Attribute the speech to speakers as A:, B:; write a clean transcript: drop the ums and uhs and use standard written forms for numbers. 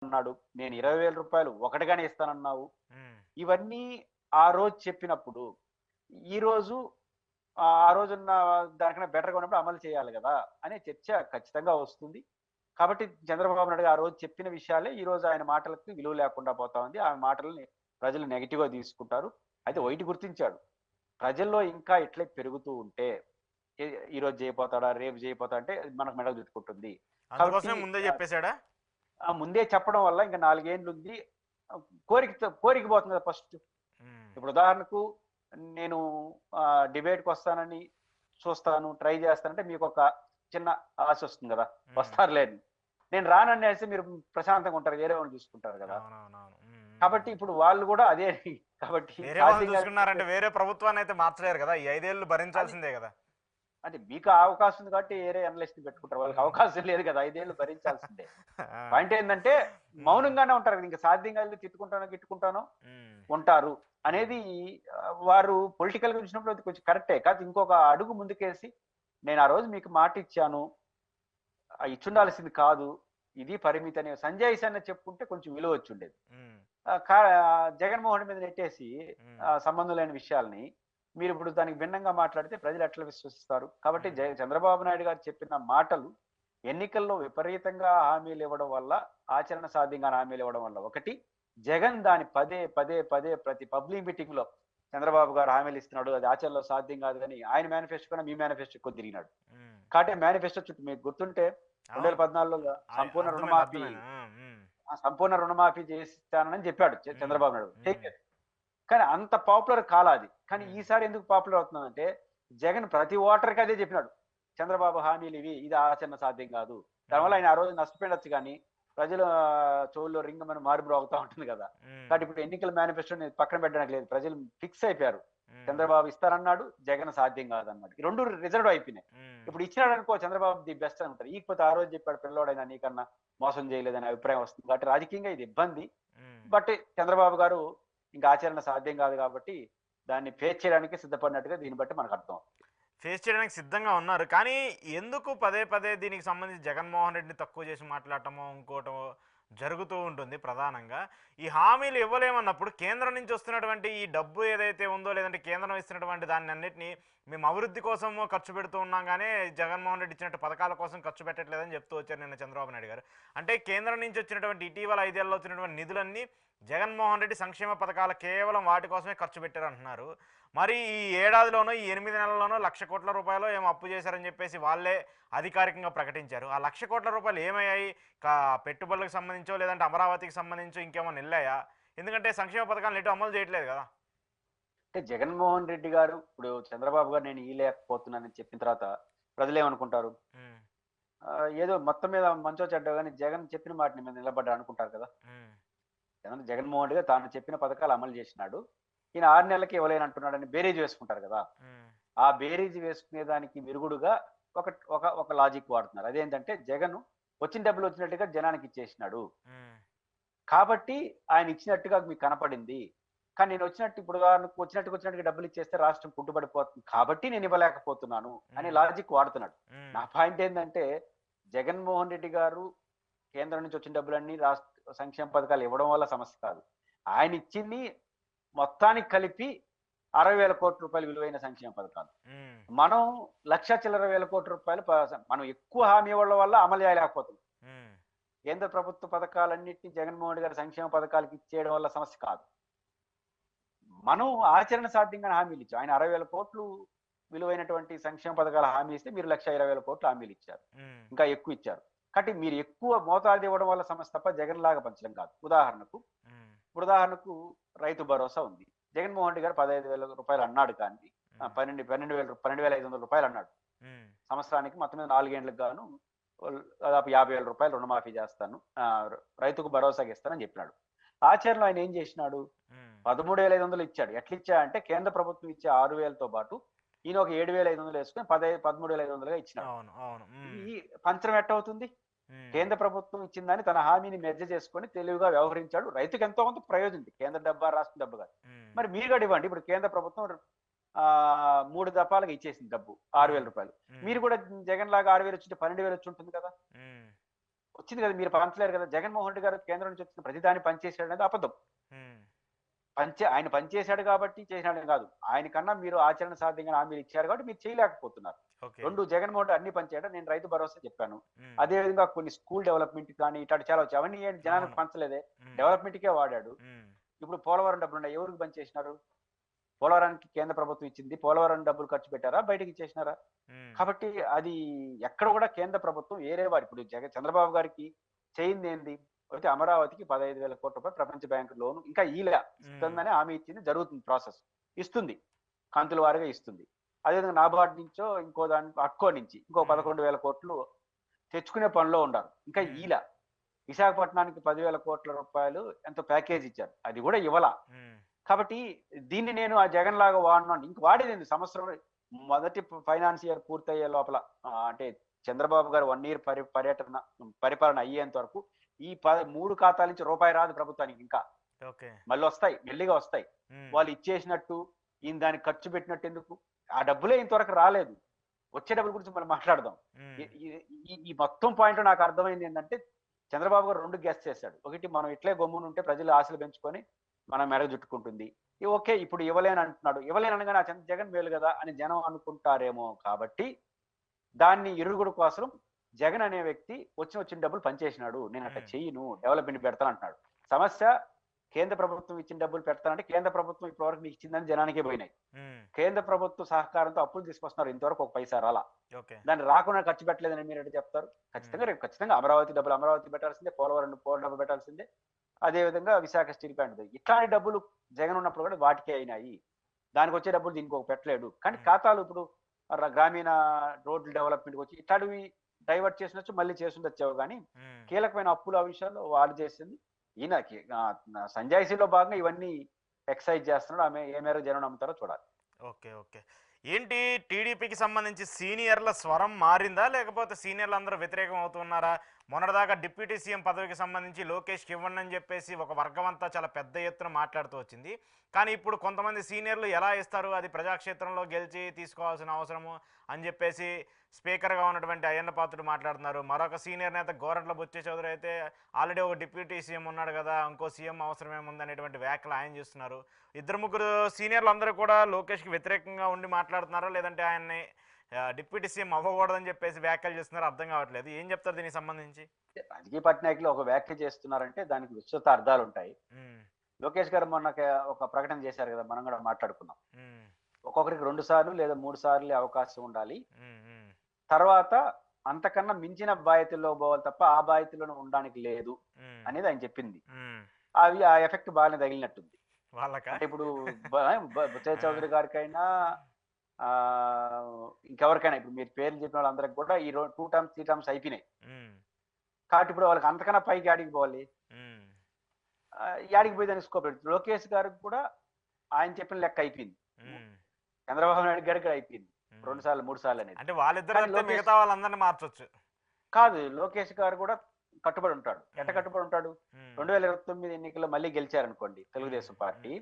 A: అన్నాడు. నేను 20,000 రూపాయలు ఒకటిగానే ఇస్తానన్నావు.
B: హ్మ్.
A: ఇవన్నీ ఆ రోజు చెప్పినప్పుడు, ఈరోజు ఆ రోజున్న దానికన్నా బెటర్‌గా ఉన్నప్పుడు అమలు చేయాలి గదా! అనే చర్చ ఖచ్చితంగా వస్తుంది. కాబట్టి చంద్రబాబు నాయుడు గారు ఆ రోజు చెప్పిన విషయాలే ఈరోజు ఆయన మాటలకి విలువ లేకుండా పోతా ఉంది. ఆయన మాటలని ప్రజలు నెగెటివ్‌గా తీసుకుంటారు. అయితే
B: హ్మ్.
A: ఒకటి గుర్తించాడు. ప్రజల్లో ఇంకా ఇట్లే పెరుగుతూ ఉంటే ఎ ఈరోజు జైపోతాడా? రేపు జైపోతాడా? అంటే అది మనకు మెడకు చుట్టుకుంటుంది. కాబట్టి
B: అందుకోసమే ముందే జెప్పేసాడా?
A: ముందే చెప్పడం వల్ల ఇంక 4 ఏండ్లుంది. కోరిక పోతుంది కదా ఫస్ట్.
B: హ్మ్.
A: ఇప్పుడు ఉదాహరణకు నేను డిబేట్‌కొస్తానని చూస్తాను, ట్రై చేస్తానంటే మీకొక చిన్న ఆశొస్తుంది గదా!
B: హ్మ్.
A: వస్తారులే అని. నేను రాననేసి మీరు ప్రశాంతంగా ఉంటారు. వేరే వాళ్ళని చూసుకుంటారు గదా!
B: అవునవునవును. హ్మ్. హ్మ్.
A: కాబట్టి
B: హ్మ్.
A: ఇప్పుడు వాళ్ళు గూడా అదే కాబట్టి
B: వేరే వాళ్ళని
A: సాధ్యం కాని
B: చూసుకున్నారంటే
A: సిట్యుయేషన్
B: వేరే ప్రభుత్వాన్నయితే మార్చలేరు గదా! ఈ 5 ఏళ్ళు
A: అది
B: భరించాల్సిందే గదా!
A: అంటే మీకు ఆ అవకాశం ఉంది కాబట్టి వేరే అనలిస్ట్‌ని పెట్టుకుంటారు. వాళ్ళకి
B: హ్మ్.
A: అవకాశం లేదు గదా! 5 ఏళ్ళు భరించాల్సిందే.
B: ఆ!
A: పాయింట్ ఏందంటే
B: హ్మ్.
A: మౌనంగానే ఉంటారు కదా! ఇంక సాధ్యం కాదు తిట్టుకుంటానో, గిట్టుకుంటానో
B: హ్మ్.
A: ఉంటారు.
B: హ్మ్.
A: అనేది వారు పొలిటికల్‌గా చూసినప్పుడు అది కొంచెం కరెక్టే. కాకపోతే ఇంకొక అడుగు ముందుకేసి నేను ఆ రోజు మీకు మాటిచ్చాను. ఇచ్చుండాల్సింది కాదు. ఇది పరిమితి అని సంజయ్ అన్న చెప్పుంటే కొంచెం విలువొచ్చుండేది.
B: హ్మ్.
A: ఆహ్, కా జగన్మోహన్ మీద నెట్టేసి
B: హ్మ్.
A: సంబంధం లేని విషయాల్ని మీరిప్పుడు దానికి భిన్నంగా మాట్లాడితే ప్రజలు ఎట్లా విశ్వసిస్తారు? కాబట్టి
B: హ్మ్.
A: చంద్రబాబు నాయుడు గారు చెప్పిన మాటలు ఎన్నికల్లో విపరీతంగా హామీలివ్వడం వల్ల, ఆచరణ సాధ్యం కాని హామీలివ్వడం వల్ల ఒకటి, జగన్ దాన్ని పదే, పదే, పదే ప్రతి పబ్లిక్ మీటింగ్‌లో చంద్రబాబు గారు హామీలిస్తున్నాడు. అది ఆచరణలో సాధ్యం కాదు అని ఆయన మేనిఫెస్టో కన్నా మీ మేనిఫెస్టో ఎక్కువ తిరిగినాడు.
B: హ్మ్.
A: కాబట్టి మేనిఫెస్టో చుట్టూ మీకు గుర్తుంటే
B: అవును.
A: 2014లో సంపూర్ణ
B: అర్థమైంది.
A: రుణమాఫీ
B: అర్థమైంది. ఆ! హ్మ్.
A: సంపూర్ణ రుణమాఫీ చేసిస్తానని చెప్పాడు
B: హ్మ్.
A: చంద్రబాబు నాయుడు.
B: హ్మ్.
A: చేయలేదు. కానీ అంత పాపులర్ కాలా అది. కానీ
B: హ్మ్.
A: ఈసారి ఎందుకు పాపులర్ అవుతుందంటే, జగన్ ప్రతి ఓటర్‌కి అదే చెప్పినాడు. చంద్రబాబు హామీలివి. ఇది ఆచరణ సాధ్యం కాదు. దానివల్ల
B: హ్మ్.
A: ఆయన ఆ రోజు నష్టపోయిండొచ్చు గానీ, ప్రజల చెవుల్లో రింగమని మారుమ్రోగుతా ఉంటుంది కదా!
B: హ్మ్.
A: కాబట్టి ఇప్పుడు ఎన్నికల మేనిఫెస్టోని పక్కన పెట్టడానికి లేదు. ప్రజలు ఫిక్స్ అయిపోయారు.
B: హ్మ్.
A: చంద్రబాబు ఇస్తానన్నాడు. జగన్ సాధ్యం కాదన్నాడు. ఈ 2 రిజర్వ్డ్ అయిపోయినాయి.
B: హ్మ్.
A: ఇప్పుడు ఇచ్చినాడనుకో చంద్రబాబు ది బెస్ట్ అనుకుంటారు. ఇయకపోతే ఆ రోజు చెప్పాడు పిల్లోడైనా నీకన్నా మోసం చేయలేదనే అభిప్రాయం వస్తుంది. కాబట్టి రాజకీయంగా ఇది ఇబ్బంది.
B: హ్మ్.
A: బట్ చంద్రబాబు గారు ఇంక ఆచరణ సాధ్యం కాదు కాబట్టి దాన్ని ఫేస్ చేయడానికి సిద్ధపడినట్టుగా దీన్ని బట్టి మనకు అర్థం.
B: ఫేస్ చేయడానికి సిద్ధంగా ఉన్నారు. కానీ ఎందుకు పదే పదే దీనికి సంబంధించి జగన్మోహన్ రెడ్డిని తక్కువ చేసి మాట్లాడటమో, ఇంకోటో జరుగుతూ ఉంటుంది ప్రధానంగా. ఈ హామీలు ఇవ్వలేమన్నప్పుడు కేంద్రం నుంచి వస్తున్నటువంటి ఈ డబ్బు ఏదైతే ఉందో, లేదంటే కేంద్రం ఇస్తున్నటువంటి దాన్నన్నిటిని మేము అభివృద్ధి కోసము ఖర్చు పెడుతూ ఉన్నాం గానీ, జగన్మోహన్ రెడ్డి ఇచ్చినట్టు పథకాల కోసం ఖర్చు పెట్టట్లేదని చెప్తూ వచ్చారు నిన్న చంద్రబాబు నాయుడు గారు. అంటే కేంద్రం నుంచి వచ్చినటువంటి ఇటీవల 5 ఏళ్లలో వచ్చినటువంటి నిధులన్నీ జగన్మోహన్ రెడ్డి సంక్షేమ పథకాలు కేవలం వాటి కోసమే ఖర్చు పెట్టారంటున్నారు. మరి ఈ ఏడాదిలోనో, ఈ 8 నెలల్లోనో ₹1,00,00,000 ఏమో అప్పు చేశారని చెప్పేసి వాళ్ళే అధికారికంగా ప్రకటించారు. ఆ ₹1,00,00,000 ఏమయ్యాయి? కా పెట్టుబడులకు సంబంధించో, లేదంటే అమరావతికి సంబంధించో ఇంకేమన్నా ఎళ్ళాయా? ఎందుకంటే సంక్షేమ పథకాలను ఎటు అమలు చేయట్లేదు గదా!
A: అంటే జగన్మోహన్ రెడ్డి గారు ఇప్పుడు చంద్రబాబు గారు నేను ఇయలేకపోతున్నానని చెప్పిన తర్వాత ప్రజలేమనుకుంటారు?
B: హ్మ్.
A: ఏదో మొత్తం మీద మంచో చెడ్డో గాని జగన్ చెప్పిన మాట మీద నిలబడ్డాడు అనుకుంటారు కదా!
B: హ్మ్.
A: జగన్మోహన్ రెడ్డి గారు తాను చెప్పిన పథకాలు అమలు చేసినాడు. ఈయన 6 నెలలకి ఇవ్వలేనంటున్నాడని బేరీజు వేసుకుంటారు కదా!
B: హ్మ్.
A: ఆ బేరీజు వేసుకునే దానికి విరుగుడుగా ఒక ఒక ఒక లాజిక్ వాడుతున్నారు. అదేంటంటే జగను వచ్చిన డబ్బులు వచ్చినట్టుగా జనానికి ఇచ్చేసినాడు.
B: హ్మ్.
A: కాబట్టి ఆయన ఇచ్చినట్టుగా మీకు కనపడింది. కానీ నేను వచ్చినట్టు ఇప్పుడు ఉదాహరణకు వచ్చినట్టుగా డబ్బులు ఇచ్చేస్తే రాష్ట్రం కుంటుపడిపోతుంది. కాబట్టి నేను ఇవ్వలేకపోతున్నాను అనే
B: హ్మ్.
A: లాజిక్ వాడుతున్నాడు.
B: హ్మ్.
A: నా పాయింట్ ఏందంటే జగన్మోహన్ రెడ్డి గారు కేంద్రం నుంచి వచ్చిన డబ్బులన్నీ సంక్షేమ పథకాలు ఇవ్వడం వల్ల సమస్య కాదు. ఆయన ఇచ్చింది మొత్తానికి కలిపి 60,000 కోట్ల రూపాయలు విలువైన సంక్షేమ పథకాలు.
B: హ్మ్.
A: మనం లక్ష చిల్లర వేల కోట్ల రూపాయలు మనం ఎక్కువ హామీ ఇవ్వడం వల్ల అమలు చేయలేకపోతున్నాం.
B: హ్మ్.
A: కేంద్ర ప్రభుత్వ పథకాలన్నిటిని జగన్మోహన్ రెడ్డి గారి సంక్షేమ పథకాలకి ఇచ్చేయడం వల్ల సమస్య కాదు. మనం ఆచరణ సాధ్యంగానే హామీలు ఇచ్చాం. ఆయన 60,000 కోట్లు విలువైనటువంటి సంక్షేమ పథకాల హామీ ఇస్తే మీరు 1,20,000 కోట్లు హామీలు ఇచ్చారు.
B: హ్మ్.
A: ఇంకా ఎక్కువ ఇచ్చారు. కాబట్టి మీరు ఎక్కువ మోతాదు ఇవ్వడం వల్ల సమస్య తప్ప జగన్ లాగా పంచడం కాదు. ఉదాహరణకు
B: హ్మ్.
A: ఇప్పుడు ఉదాహరణకు రైతు భరోసా ఉంది. జగన్మోహన్ రెడ్డి గారు రూ. 15,000 అన్నాడు కానీ
B: హ్మ్.
A: 12,000 అన్నాడు.
B: హ్మ్.
A: సంవత్సరానికి మొత్తం మీద 4 ఏండ్లకు గాను దాదాపు రూ. 50,000 రుణమాఫీ చేస్తాను. రైతుకు భరోసాగా ఇస్తానని చెప్పినాడు. ఆచరణలో ఆయన ఏం చేసినాడు?
B: హ్మ్.
A: 13,500 ఇచ్చాడు. ఎట్లిచ్చా అంటే కేంద్ర ప్రభుత్వం ఇచ్చే 6,000తో పాటు ఈయన ఒక 7,500 యేసుకొని 13,500గా ఇచ్చినాడు.
B: అవును. అవును. హ్మ్.
A: ఈ పంచడం ఎట్టవుతుంది?
B: హ్మ్.
A: కేంద్ర ప్రభుత్వం ఇచ్చిన దాన్ని తన హామీని మెర్జ్ చేసుకొని తెలివిగా వ్యవహరించాడు. రైతుకి ఎంతో కొంత ప్రయోజనం ఉంది. కేంద్ర డబ్బా, రాష్ట్ర డబ్బు కాదు.
B: హ్మ్.
A: మరి మీరు కూడా ఇవ్వండి. ఇప్పుడు కేంద్ర ప్రభుత్వం 3 దఫాలుగా ఇచ్చేసింది డబ్బు. రూ.
B: హ్మ్.
A: 6,000.
B: హ్మ్.
A: మీరు కూడా జగన్ లాగా 6,000 వచ్చుంటే 12,000 వచ్చి ఉంటుంది కదా!
B: హ్మ్.
A: వచ్చింది కదా, మీరు పంచలేరు కదా. జగన్మోహన్ రెడ్డి గారు కేంద్రం నుంచి వచ్చిన ప్రతిదాన్ని పనిచేశాడు అనేది అబద్ధం.
B: ఉమ్,
A: ఆయన పనిచేశాడు కాబట్టి చేసినాడని కాదు. ఆయన కన్నా మీరు ఆచరణ సాధ్యంగా హామీలు ఇచ్చారు కాబట్టి మీరు చేయలేకపోతున్నారు.
B: ఓకే.
A: 2 జగన్మోహన్ రెడ్డి అన్ని పనిచేయడం. నేను రైతు భరోసా చెప్పాను.
B: ఉమ్,
A: అదే విధంగా కొన్ని స్కూల్ డెవలప్మెంట్ కానీ ఇట్లాంటి చాలా వచ్చాయి. అవన్నీ ఏం జనానికి
B: అవును.
A: పంచలేదే.
B: ఉమ్,
A: డెవలప్మెంట్‌కే వాడాడు.
B: ఉమ్,
A: ఇప్పుడు పోలవరం డబ్బులున్నాయి. ఎవరికి పనిచేసినారు? పోలవరానికి కేంద్ర ప్రభుత్వం ఇచ్చింది. పోలవరం డబ్బులు ఖర్చు పెట్టారా? బయటకి ఇచ్చేసినారా?
B: ఉమ్,
A: కాబట్టి అది ఎక్కడ కూడా కేంద్ర ప్రభుత్వం ఏరే వారు ఇప్పుడు చంద్రబాబు గారికి చేయిందేంది? అయితే అమరావతికి 15,000 కోట్ల రూపాయలు ప్రపంచ బ్యాంక్ లోన్ ఇంకా
B: ఉమ్,
A: ఇస్తుందని హామీ ఇచ్చింది. జరుగుతుంది ప్రాసెస్. ఇస్తుంది. కంతుల వారీగా ఇస్తుంది. అదేవిధంగా నాబార్డ్ నుంచో ఇంకో అడ్కో నుంచి ఇంకో 11,000 కోట్లు తెచ్చుకునే పనిలో ఉండాలి. ఇంకా
B: ఉమ్,
A: విశాఖపట్నానికి 10,000 కోట్ల రూపాయలు ఎంతో ప్యాకేజ్ ఇచ్చారు. అది కూడా ఇవ్వలా.
B: ఉమ్,
A: కాబట్టి దీన్ని నేను ఆ జగన్ లాగా వాడినాను. ఇంక వాడేది సంవత్సరం మొదటి ఫైనాన్స్ ఇయర్ పూర్తయ్యే లోపల అంటే చంద్రబాబు గారు 1 ఇయర్ పరిపాలన అయ్యేంత వరకు ఈ 3 ఖాతాల నుంచి రూపాయి రాదు ప్రభుత్వానికి. ఇంకా
B: ఓకే.
A: మళ్ళీ వస్తాయి, మెల్లిగా వస్తాయి.
B: ఉమ్,
A: వాళ్ళు ఇచ్చేసినట్టు ఈయన దానికి ఖర్చు పెట్టినట్టు ఎందుకు? ఆ డబ్బులే ఇంతవరకు రాలేదు. వచ్చే డబ్బుల గురించి మనం మాట్లాడదాం.
B: ఉమ్,
A: ఈ మొత్తం పాయింట్ నాకు అర్థమైంది ఏంటంటే చంద్రబాబు గారు 2 గెస్ చేశాడు. ఒకటి, మనం ఇట్లే గమ్మున ఉంటే ప్రజలు ఆశలు పెంచుకొని మనం మెడ చుట్టుకుంటుంది. ఓకే, ఇప్పుడు ఇవ్వలేని అంటున్నాడు. ఇవ్వలేని అనగానే ఆ జగన్ మేలు కదా అని జనం అనుకుంటారేమో. కాబట్టి దాన్ని ఇరుగుడు కోసం జగన్ అనే వ్యక్తి వచ్చిన డబ్బులు పనిచేసినాడు. నేను అట్లా చెయ్యను, డెవలప్మెంట్ పెడతాను అంటున్నాడు. సమస్య కేంద్ర ప్రభుత్వం ఇచ్చిన డబ్బులు పెడతానంటే కేంద్ర ప్రభుత్వం ఇప్పటివరకు మీకు ఇచ్చిందని జనానికే పోయినాయి.
B: ఉమ్,
A: కేంద్ర ప్రభుత్వ సహకారంతో అప్పులు తీసుకొస్తున్నారు. ఇంతవరకు ఒక పైసా రాలా.
B: ఓకే.
A: దాన్ని రాకుండా ఖర్చు పెట్టలేదని మీరు ఎట్లా చెప్తారు? ఖచ్చితంగా రేపు ఖచ్చితంగా అమరావతి పెట్టాల్సిందే, పోలవరం డబ్బు పెట్టాల్సిందే. అదే విధంగా విశాఖ స్టీల్ ప్లాంట్ ఇట్లాంటి డబ్బులు జగన్ ఉన్నప్పుడు కూడా వాటికే అయినాయి. దానికి వచ్చే డబ్బులు దీనికి ఒక పెట్టలేడు. కానీ ఖాతాలు ఇప్పుడు గ్రామీణ రోడ్లు డెవలప్మెంట్కి వచ్చి ఇట్లాంటివి డైవర్ట్ చేసినచ్చు మళ్ళీ చేస్తుండొచ్చావు. కానీ
B: ఉమ్,
A: కీలకమైన అప్పుల విషయాల్లో వాడు చేసింది. ఈయన సంజాయిషీలో భాగంగా ఇవన్నీ ఎక్సైజ్ చేస్తున్నాడు. ఆమె ఏ మేరకు జనం నమ్ముతారో చూడాలి.
B: ఓకే. ఓకే. ఏంటి టీడీపీకి సంబంధించి సీనియర్ల స్వరం మారిందా, లేకపోతే సీనియర్లు అందరూ వ్యతిరేకం అవుతున్నారా? మొన్నటిదాకా డిప్యూటీ సీఎం పదవికి సంబంధించి లోకేష్కి ఇవ్వండి అని చెప్పేసి ఒక వర్గం అంతా చాలా పెద్ద ఎత్తున మాట్లాడుతూ వచ్చింది. కానీ ఇప్పుడు కొంతమంది సీనియర్లు ఎలా ఇస్తారు, అది ప్రజాక్షేత్రంలో గెలిచి తీసుకోవాల్సిన అవసరము అని చెప్పేసి స్పీకర్గా ఉన్నటువంటి అయ్యన్న పాత్రుడు మాట్లాడుతున్నారు. మరొక సీనియర్ నేత గోరంట్ల బొచ్చే చౌదరి అయితే ఆల్రెడీ ఒక డిప్యూటీ సీఎం ఉన్నాడు కదా, ఇంకో సీఎం అవసరం ఏముంది అనేటువంటి వ్యాఖ్యలు ఆయన చేస్తున్నారు. 2-3 సీనియర్లు అందరూ కూడా లోకేష్కి వ్యతిరేకంగా ఉండి మాట్లాడుతున్నారా, లేదంటే ఆయన్ని డిప్యూటీ సీఎం అవ్వకూడదని చెప్పేసి వ్యాఖ్యలు చేస్తున్నారు? అర్థం కావట్లేదు. ఏం చెప్తారు దీనికి సంబంధించి?
A: రాజకీయ పార్టీ ఒక వ్యాఖ్య చేస్తున్నారంటే దానికి విస్తృత అర్థాలు ఉంటాయి. లోకేష్ గారు మొన్న ఒక ప్రకటన చేశారు కదా, మనం కూడా మాట్లాడుకున్నాం. ఒక్కొక్కరికి 2 సార్లు లేదా 3 సార్లు అవకాశం ఉండాలి. తర్వాత అంతకన్నా మించిన బాధ్యతల్లో పోవాలి తప్ప ఆ బాధ్యతలోనే ఉండడానికి లేదు అనేది ఆయన చెప్పింది. అవి ఆ ఎఫెక్ట్ బాగానే తగిలినట్టుంది అంటే ఇప్పుడు బుచ్చయ్య చౌదరి గారికైనా ఇంకెవరికైనా ఇప్పుడు మీరు పేర్లు చెప్పిన వాళ్ళందరికి కూడా ఈ 2 టర్మ్స్ 3 టర్మ్స్ అయిపోయినాయి. కాబట్టి ఇప్పుడు వాళ్ళకి అంతకన్నా పైకి ఆడికి పోవాలి. యాడికి పోయి దానికి స్కోప్ పెడుతుంది. లోకేష్ గారికి కూడా ఆయన చెప్పిన లెక్క అయిపోయింది. చంద్రబాబు నాయుడు గారికి అయిపోయింది 2 సార్లు 3 సార్లు అనేది.
B: అంటే వాళ్ళిద్దరు మిగతా వాళ్ళందరినీ మార్చొచ్చు
A: కాదు. లోకేష్ గారు కూడా కట్టుబడి ఉంటాడు. ఎట్ట కట్టుబడి ఉంటాడు? 2029 ఎన్నికల్లో మళ్ళీ గెలిచారనుకోండి తెలుగుదేశం పార్టీ,